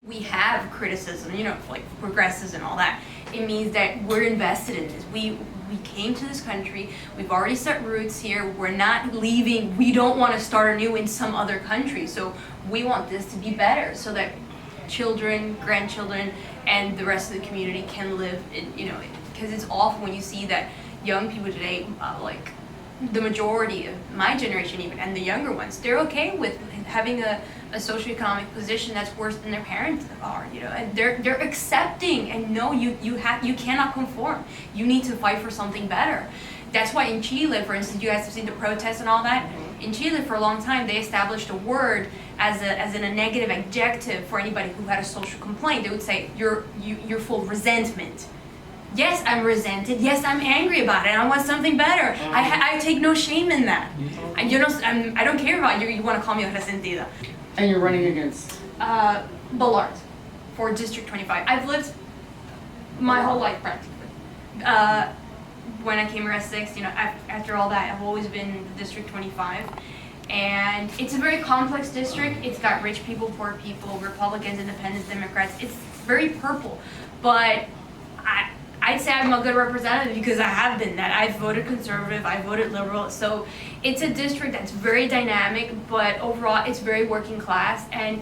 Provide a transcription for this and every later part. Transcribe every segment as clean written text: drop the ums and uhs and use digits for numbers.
we have criticism, you know, like progressives and all that, it means that we're invested in this. We came to this country, we've already set roots here, we're not leaving, we don't want to start anew in some other country. So we want this to be better so that children, grandchildren, and the rest of the community can live in, you know, because it's awful when you see that young people today, like the majority of my generation even, and the younger ones, they're okay with having a socioeconomic position that's worse than their parents are, you know, and they're accepting, and no, you cannot conform. You need to fight for something better. That's why in Chile, for instance, you guys have seen the protests and all that. In Chile, for a long time, they established a word as a negative adjective for anybody who had a social complaint. They would say, you're full of resentment. Yes, I'm resented. Yes, I'm angry about it. I want something better. I take no shame in that. And you know, I don't care about you. You want to call me a resentida. And you're running against? Ballard for District 25. I've lived my whole life practically. When I came here at 6, you know, after all that, I've always been in District 25. And it's a very complex district. It's got rich people, poor people, Republicans, Independents, Democrats. It's very purple. But I'd say I'm a good representative because I have been that. I've voted conservative, I voted liberal. So it's a district that's very dynamic, but overall it's very working class. And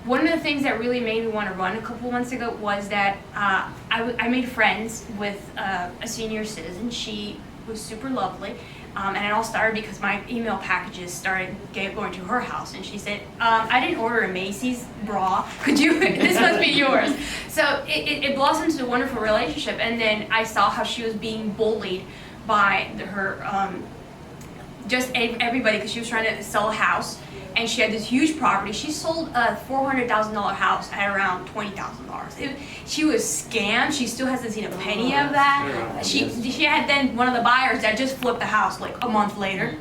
one of the things that really made me want to run a couple months ago was that I made friends with a senior citizen. She was super lovely. And it all started because my email packages started going to her house, and she said, I didn't order a Macy's bra, could you, this must be yours. So it blossomed into a wonderful relationship, and then I saw how she was being bullied by her, just everybody, because she was trying to sell a house, and she had this huge property. She sold a $400,000 house at around $20,000. She was scammed. She still hasn't seen a penny of that. She had then one of the buyers that just flipped the house like a month later.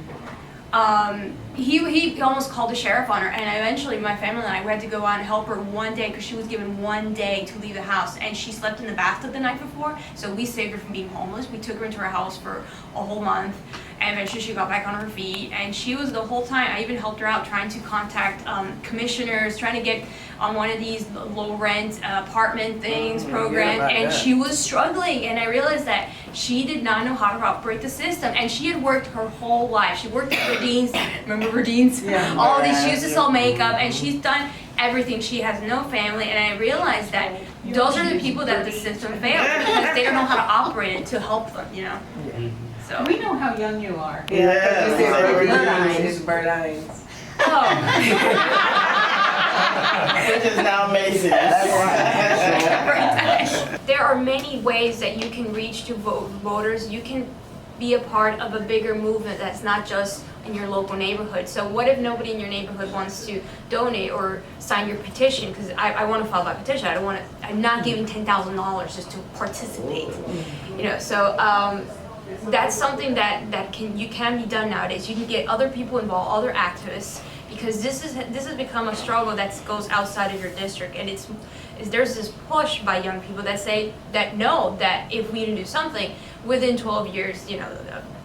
He almost called the sheriff on her, and eventually my family and I, we had to go out and help her one day because she was given one day to leave the house, and she slept in the bathtub the night before, so we saved her from being homeless. We took her into our house for a whole month, and eventually she got back on her feet, and she was the whole time, I even helped her out trying to contact commissioners, trying to get on one of these low rent apartment things, programs, and she was struggling, and I realized that she did not know how to operate the system, and she had worked her whole life. She worked at Verdine's, remember Verdine's? Yeah. All these, she used to sell makeup, and she's done everything. She has no family, and I realized that those are the people that the system failed because they don't know how to operate it to help them, you know? So. We know how young you are. Yeah, it's Verdines. Oh. Which is now Macy's. There are many ways that you can reach to voters. You can be a part of a bigger movement that's not just in your local neighborhood. So what if nobody in your neighborhood wants to donate or sign your petition? Because I want to file that petition. I'm not giving $10,000 just to participate. You know, so that's something that can be done nowadays. You can get other people involved, other activists, because this has become a struggle that goes outside of your district, and there's this push by young people that say that know that if we didn't do something within 12 years, you know,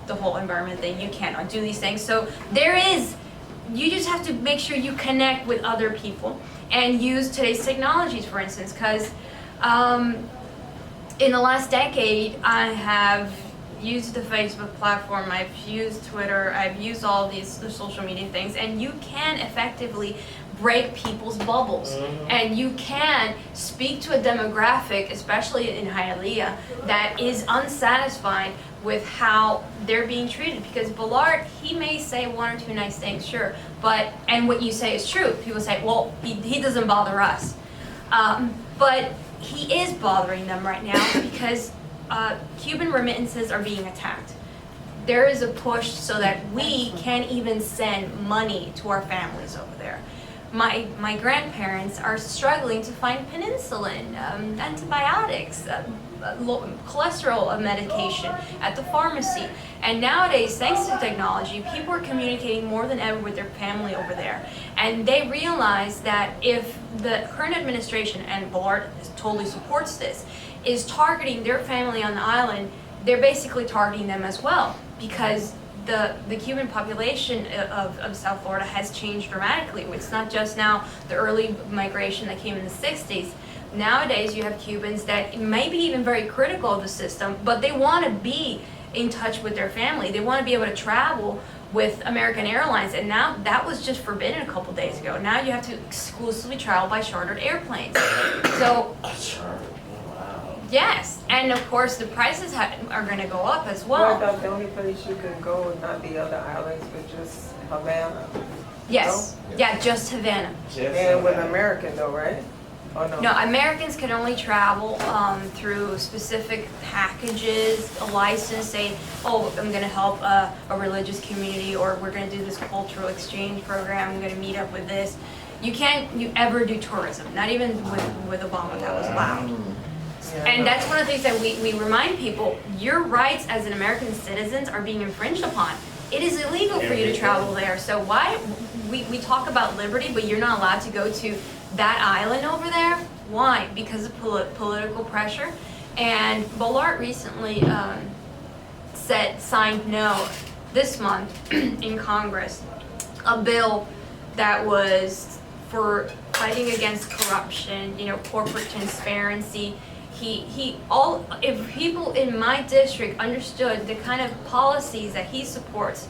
the whole environment thing, you can't undo these things. So you just have to make sure you connect with other people and use today's technologies, for instance, because in the last decade I have used the Facebook platform, I've used Twitter, I've used all the social media things, and you can effectively break people's bubbles. And you can speak to a demographic, especially in Hialeah, that is unsatisfied with how they're being treated. Because Ballard, he may say one or two nice things, sure, and what you say is true. People say, well, he doesn't bother us. But he is bothering them right now because Cuban remittances are being attacked. There is a push so that we can't even send money to our families over there. My grandparents are struggling to find penicillin, antibiotics, cholesterol medication at the pharmacy. And nowadays, thanks to technology, people are communicating more than ever with their family over there. And they realize that if the current administration, and Ballard totally supports this, is targeting their family on the island, they're basically targeting them as well, because the Cuban population of South Florida has changed dramatically. It's not just now the early migration that came in the 60s. Nowadays you have Cubans that may be even very critical of the system, but they want to be in touch with their family. They want to be able to travel with American Airlines, and now that was just forbidden a couple days ago. Now you have to exclusively travel by chartered airplanes. So Wow. yes, and of course the prices are going to go up as Well, well. I thought the only place you could go, not the other islands, but just Havana. Yes, yeah, just Havana. And with American though, right? Oh no? No, Americans can only travel through specific packages, a license, say, oh, I'm going to help a religious community, or we're going to do this cultural exchange program, I'm going to meet up with this. You can't ever do tourism, not even with Obama that was allowed. Yeah, And no. that's one of the things that we remind people, your rights as an American citizen are being infringed upon. It is illegal for you to travel there, so why, we talk about liberty, but you're not allowed to go to that island over there. Why? Because of political pressure. And Bollard recently signed no this month in Congress a bill that was for fighting against corruption, corporate transparency. If people in my district understood the kind of policies that he supports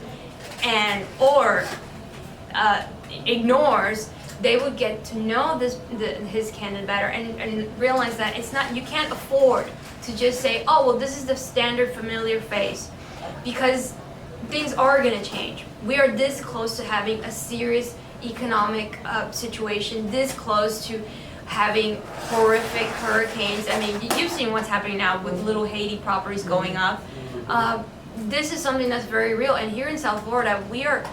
or ignores, they would get to know his candidate better and realize that you can't afford to just say, oh, well, this is the standard familiar face, because things are going to change. We are this close to having a serious economic situation, this close to having horrific hurricanes. I mean, you've seen what's happening now with little Haiti properties going up. This is something that's very real, and here in South Florida, we are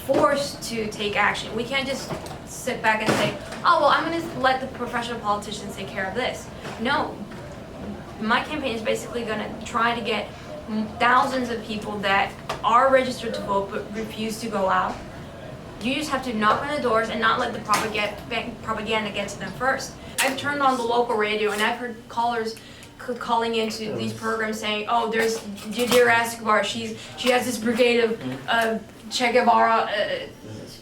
forced to take action. We can't just sit back and say, oh, well, I'm going to let the professional politicians take care of this. No, my campaign is basically going to try to get thousands of people that are registered to vote but refuse to go out. You just have to knock on the doors and not let the propaganda get to them first. I've turned on the local radio and I've heard callers calling into these programs saying, oh, there's Yadira Escobar, she has this brigade of Che Guevara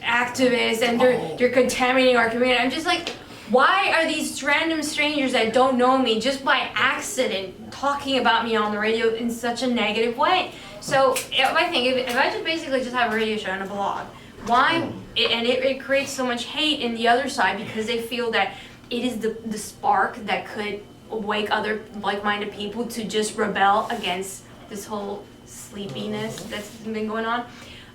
activists, and they're contaminating our community. I'm just like, why are these random strangers that don't know me just by accident talking about me on the radio in such a negative way? So I think if I just basically just have a radio show and a blog, why? It creates so much hate in the other side because they feel that it is the spark that could wake other like-minded people to just rebel against this whole sleepiness that's been going on.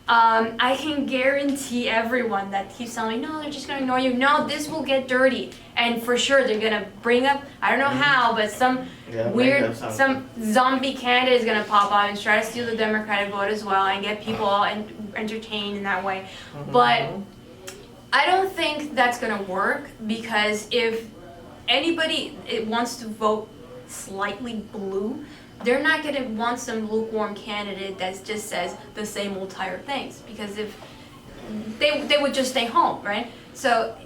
I can guarantee everyone that keeps telling me, no, they're just going to ignore you. No, this will get dirty. And for sure, they're going to bring up, I don't know how, but some zombie candidate is going to pop out and try to steal the Democratic vote as well and get people all entertained in that way. But I don't think that's going to work, because if anybody wants to vote slightly blue, they're not going to want some lukewarm candidate that just says the same old tired things, because if they would just stay home, right? So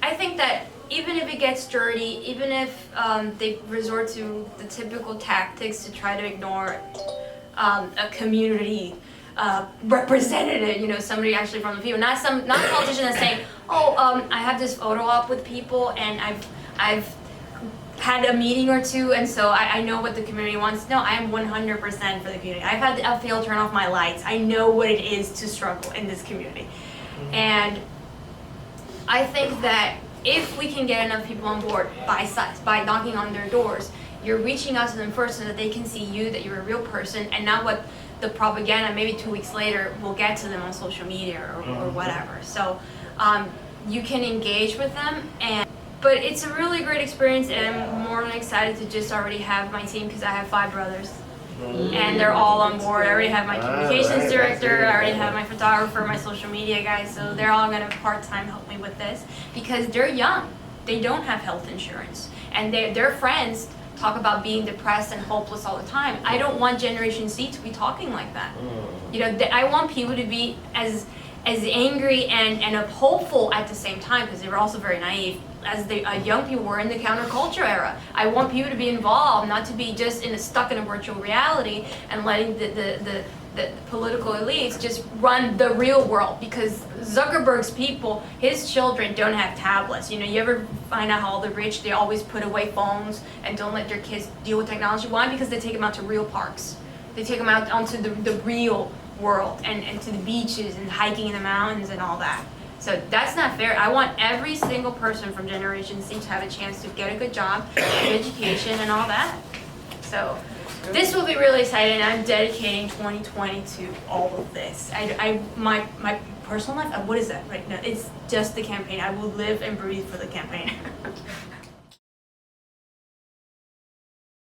I think that even if it gets dirty, even if they resort to the typical tactics to try to ignore a community representative, somebody actually from the people, not a politician that's saying, oh, I have this photo op with people and I've had a meeting or two, and so I know what the community wants. No, I am 100% for the community. I've had the afl-cio turn off my lights. I know what it is to struggle in this community. And I think that if we can get enough people on board by knocking on their doors, you're reaching out to them first so that they can see you, that you're a real person, and not what the propaganda maybe 2 weeks later will get to them on social media or whatever. So you can engage with them, but it's a really great experience, and I'm more than excited to just already have my team, because I have 5 brothers. And they're all on board. I already have my communications director, I already have my photographer, my social media guys, so they're all gonna part-time help me with this, because they're young. They don't have health insurance, and their friends talk about being depressed and hopeless all the time. I don't want Generation Z to be talking like that. I want people to be as angry and hopeful at the same time, because they were also very naive, as the young people were in the counterculture era. I want people to be involved, not to be just stuck in a virtual reality and letting the political elites just run the real world, because Zuckerberg's people, his children don't have tablets. You know, you ever find out how all the rich, they always put away phones and don't let their kids deal with technology? Why? Because they take them out to real parks. They take them out onto the real world and to the beaches and hiking in the mountains and all that. So that's not fair. I want every single person from Generation Z to have a chance to get a good job, get education and all that. So this will be really exciting. I'm dedicating 2020 to all of this. My personal life, what is that right now? It's just the campaign. I will live and breathe for the campaign.